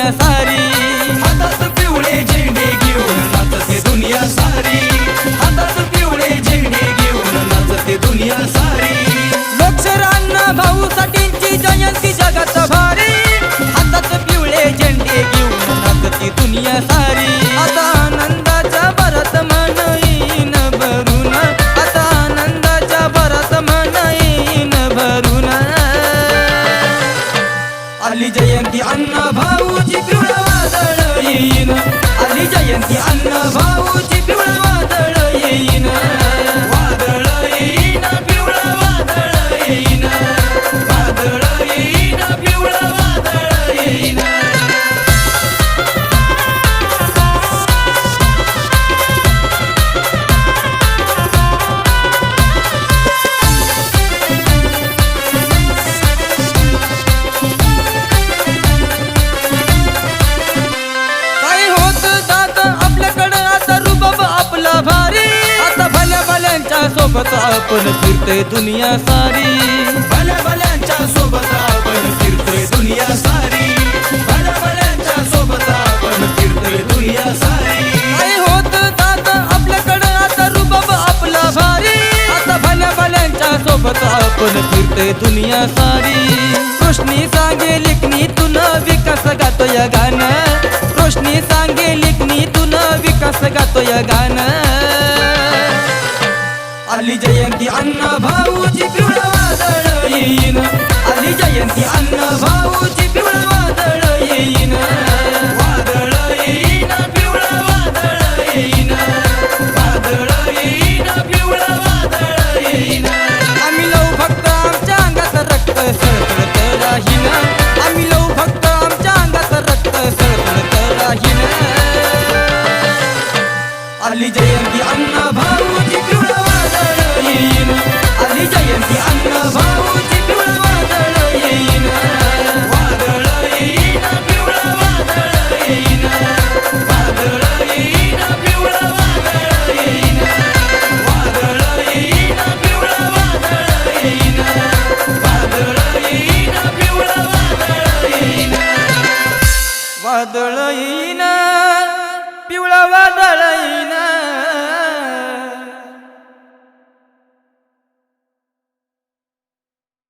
दुनिया सारी, हातात पिवळे झेंडे घेऊन नाचते दुनिया सारी, हातात पिवळे झेंडे घेऊन नाचते दुनिया सारी. लोकशाहीर भाऊसाठींची जयंती जगात भारी, हातात पिवळे झेंडे घेऊन नाचती दुनिया सारी. आता आनंदाच्या भरात मन येईन भरून, आता आनंदाच्या भरात मन येईन भरून. आली जयंती अण्णा भाऊची पिवळं वादळ येईन, आली जयंती अण्णा भाऊची पिवळं वादळ येईन. वादळ येईन पिवळं वादळ येईन, वादळ येईन पिवळं वादळ येईन. काय होत जात आपल्याकडं आता रुबाब आपला भारी, आता भल्या भल्यांच्या सोबत आपण फिरतोय दुनिया सारी. भल्या भल्यांच्या सोबत आपण फिरतोय दुनिया सारी, भल्या भल्यांच्या सोबत आपण फिरतोय दुनिया सारी. काय होत जात आपल्याकडं आता रुबाब आपला भारी, आता भल्या भल्यांच्या सोबत आपण फिरतोय दुनिया सारी. रोशनी सांगे लेखनीतून विकास गातोय गाणं, रोशनी सांगे लेखनीतून विकास गातोय गाणं. आली जयंती अण्णा भाऊची पिवळं वादळ येईन, आली जयंती अण्णा भाऊची पिवळं वादळ येईन. वादळ येईन पिवळं वादळ येईन, वादळ येईन पिवळं वादळ येईन. आम्ही लव फक्त आमच्या अंगात रक्त सळसळत राहीन, आम्ही लव फक्त आमच्या अंगात रक्त सळसळत राहीन. आली जयंती अण्णा भाऊची पिवळं वादळ येईन, आली जयंती अण्णा भाऊची पिवळं वादळ येईन. वादळ येईन पिवळं वादळ येईन, वादळ येईन पिवळं वादळ येईन, वादळ येईन पिवळं वादळ येईन, वादळ येईन पिवळं वादळ येईन. वादळ येईन पिवळं वादळ येईन.